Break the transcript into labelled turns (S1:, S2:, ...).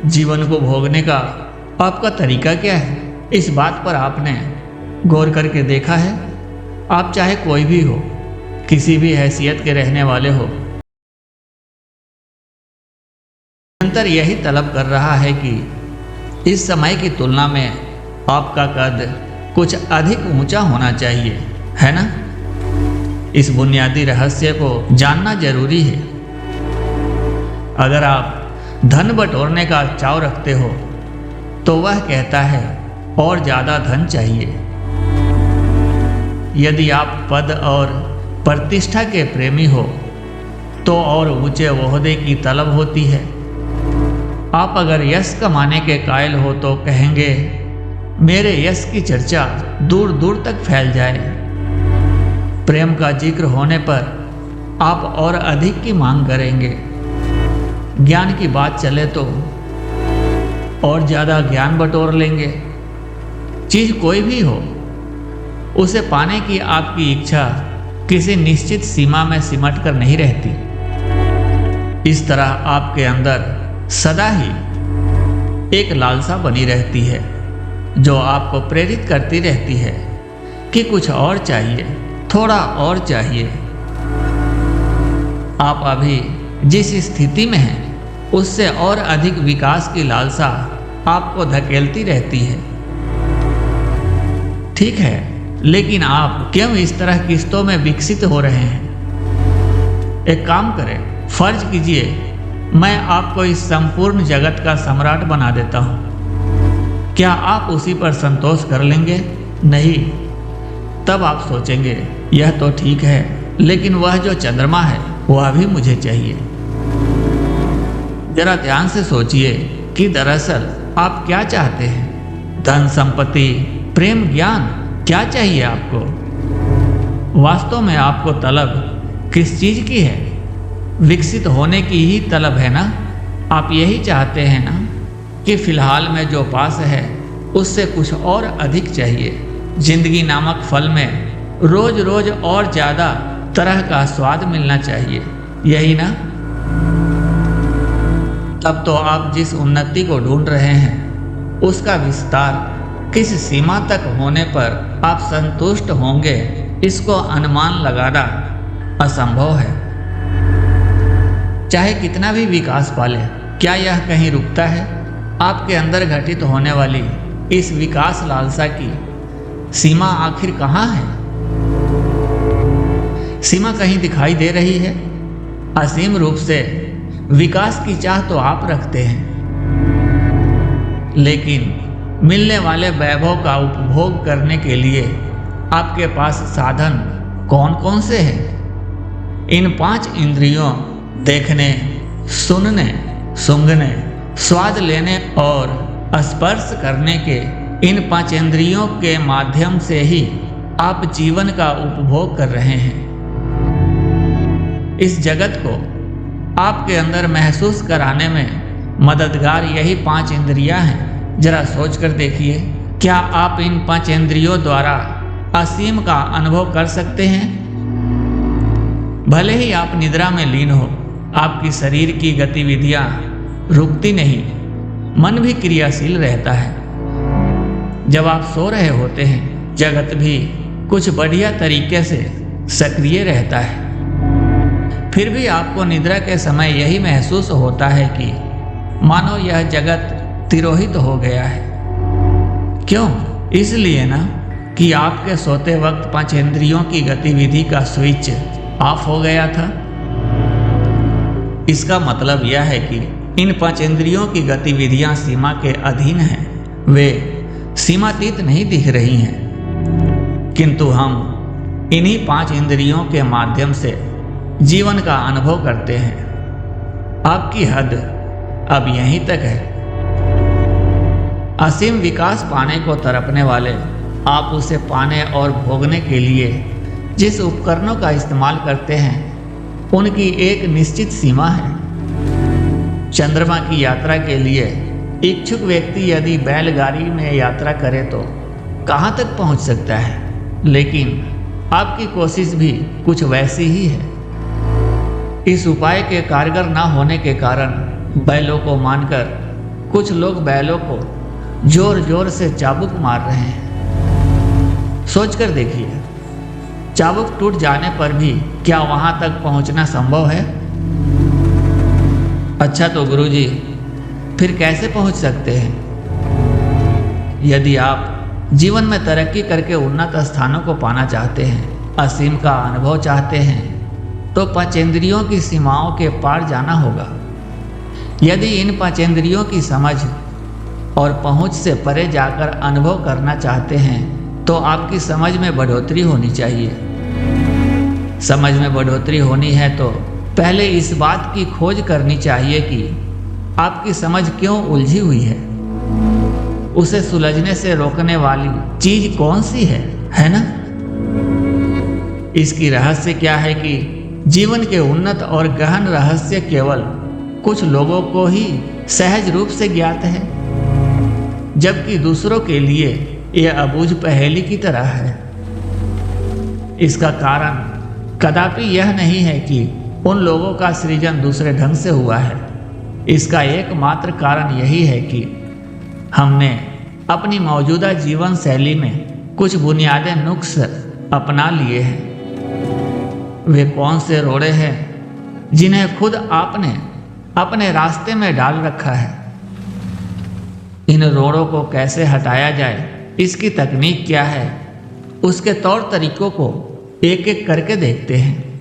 S1: जीवन को भोगने का आपका तरीका क्या है? इस बात पर आपने गौर करके देखा है? आप चाहे कोई भी हो, किसी भी हैसियत के रहने वाले हो, निरंतर यही तलब कर रहा है कि इस समय की तुलना में आपका कद कुछ अधिक ऊंचा होना चाहिए, है ना? इस बुनियादी रहस्य को जानना जरूरी है। अगर आप धन बटोरने का चाव रखते हो तो वह कहता है और ज़्यादा धन चाहिए। यदि आप पद और प्रतिष्ठा के प्रेमी हो तो और ऊंचे ओहदे की तलब होती है। आप अगर यश कमाने के कायल हो तो कहेंगे मेरे यश की चर्चा दूर दूर तक फैल जाए। प्रेम का जिक्र होने पर आप और अधिक की मांग करेंगे। ज्ञान की बात चले तो और ज़्यादा ज्ञान बटोर लेंगे। चीज़ कोई भी हो, उसे पाने की आपकी इच्छा किसी निश्चित सीमा में सिमट कर नहीं रहती। इस तरह आपके अंदर सदा ही एक लालसा बनी रहती है जो आपको प्रेरित करती रहती है कि कुछ और चाहिए, थोड़ा और चाहिए। आप अभी जिस स्थिति में हैं उससे और अधिक विकास की लालसा आपको धकेलती रहती है। ठीक है, लेकिन आप क्यों इस तरह किस्तों में विकसित हो रहे हैं? एक काम करें, फर्ज कीजिए मैं आपको इस संपूर्ण जगत का सम्राट बना देता हूं। क्या आप उसी पर संतोष कर लेंगे? नहीं। तब आप सोचेंगे यह तो ठीक है, लेकिन वह जो चंद्रमा है वह भी मुझे चाहिए। जरा ध्यान से सोचिए कि दरअसल आप क्या चाहते हैं। धन, संपत्ति, प्रेम, ज्ञान, क्या चाहिए आपको? वास्तव में आपको तलब किस चीज की है? विकसित होने की ही तलब है ना? आप यही चाहते हैं ना कि फिलहाल में जो पास है उससे कुछ और अधिक चाहिए। जिंदगी नामक फल में रोज रोज और ज्यादा तरह का स्वाद मिलना चाहिए, यही ना? तब तो आप जिस उन्नति को ढूंढ रहे हैं उसका विस्तार किस सीमा तक होने पर आप संतुष्ट होंगे, इसको अनुमान लगाना असंभव है। चाहे कितना भी विकास पाले, क्या यह कहीं रुकता है? आपके अंदर घटित होने वाली इस विकास लालसा की सीमा आखिर कहाँ है? सीमा कहीं दिखाई दे रही है? असीम रूप से विकास की चाह तो आप रखते हैं, लेकिन मिलने वाले वैभव का उपभोग करने के लिए आपके पास साधन कौन कौन से हैं? इन 5 इंद्रियों देखने, सुनने, सूंघने, स्वाद लेने और स्पर्श करने के इन 5 इंद्रियों के माध्यम से ही आप जीवन का उपभोग कर रहे हैं। इस जगत को आपके अंदर महसूस कराने में मददगार यही 5 इंद्रियां हैं। जरा सोच कर देखिए, क्या आप इन 5 इंद्रियों द्वारा असीम का अनुभव कर सकते हैं? भले ही आप निद्रा में लीन हो, आपकी शरीर की गतिविधियां रुकती नहीं, मन भी क्रियाशील रहता है। जब आप सो रहे होते हैं, जगत भी कुछ बढ़िया तरीके से सक्रिय रहता है। फिर भी आपको निद्रा के समय यही महसूस होता है कि मानो यह जगत तिरोहित हो गया है। क्यों? इसलिए ना कि आपके सोते वक्त 5 इंद्रियों की गतिविधि का स्विच ऑफ हो गया था। इसका मतलब यह है कि इन 5 इंद्रियों की गतिविधियां सीमा के अधीन हैं, वे सीमातीत नहीं दिख रही हैं, किंतु हम इन्हीं 5 इंद्रियों के माध्यम से जीवन का अनुभव करते हैं। आपकी हद अब यहीं तक है। असीम विकास पाने को तड़पने वाले आप उसे पाने और भोगने के लिए जिस उपकरणों का इस्तेमाल करते हैं उनकी एक निश्चित सीमा है। चंद्रमा की यात्रा के लिए इच्छुक व्यक्ति यदि बैलगाड़ी में यात्रा करे तो कहाँ तक पहुँच सकता है, लेकिन आपकी कोशिश भी कुछ वैसी ही है। इस उपाय के कारगर न होने के कारण बैलों को मानकर कुछ लोग बैलों को जोर जोर से चाबुक मार रहे हैं। सोचकर देखिए, चाबुक टूट जाने पर भी क्या वहां तक पहुंचना संभव है? अच्छा तो गुरुजी, फिर कैसे पहुंच सकते हैं? यदि आप जीवन में तरक्की करके उन्नत स्थानों को पाना चाहते हैं, असीम का अनुभव चाहते हैं, तो पंचेंद्रियों की सीमाओं के पार जाना होगा। यदि इन पंचेंद्रियों की समझ और पहुंच से परे जाकर अनुभव करना चाहते हैं तो आपकी समझ में बढ़ोतरी होनी चाहिए। समझ में बढ़ोतरी होनी है तो पहले इस बात की खोज करनी चाहिए कि आपकी समझ क्यों उलझी हुई है, उसे सुलझने से रोकने वाली चीज कौन सी है ना? इसकी रहस्य क्या है कि जीवन के उन्नत और गहन रहस्य केवल कुछ लोगों को ही सहज रूप से ज्ञात है, जबकि दूसरों के लिए यह अबूझ पहेली की तरह है। इसका कारण कदापि यह नहीं है कि उन लोगों का सृजन दूसरे ढंग से हुआ है। इसका एकमात्र कारण यही है कि हमने अपनी मौजूदा जीवन शैली में कुछ बुनियादी नुक्स अपना लिए हैं। वे कौन से रोड़े हैं जिन्हें खुद आपने अपने रास्ते में डाल रखा है? इन रोड़ों को कैसे हटाया जाए, इसकी तकनीक क्या है, उसके तौर तरीकों को एक एक करके देखते हैं।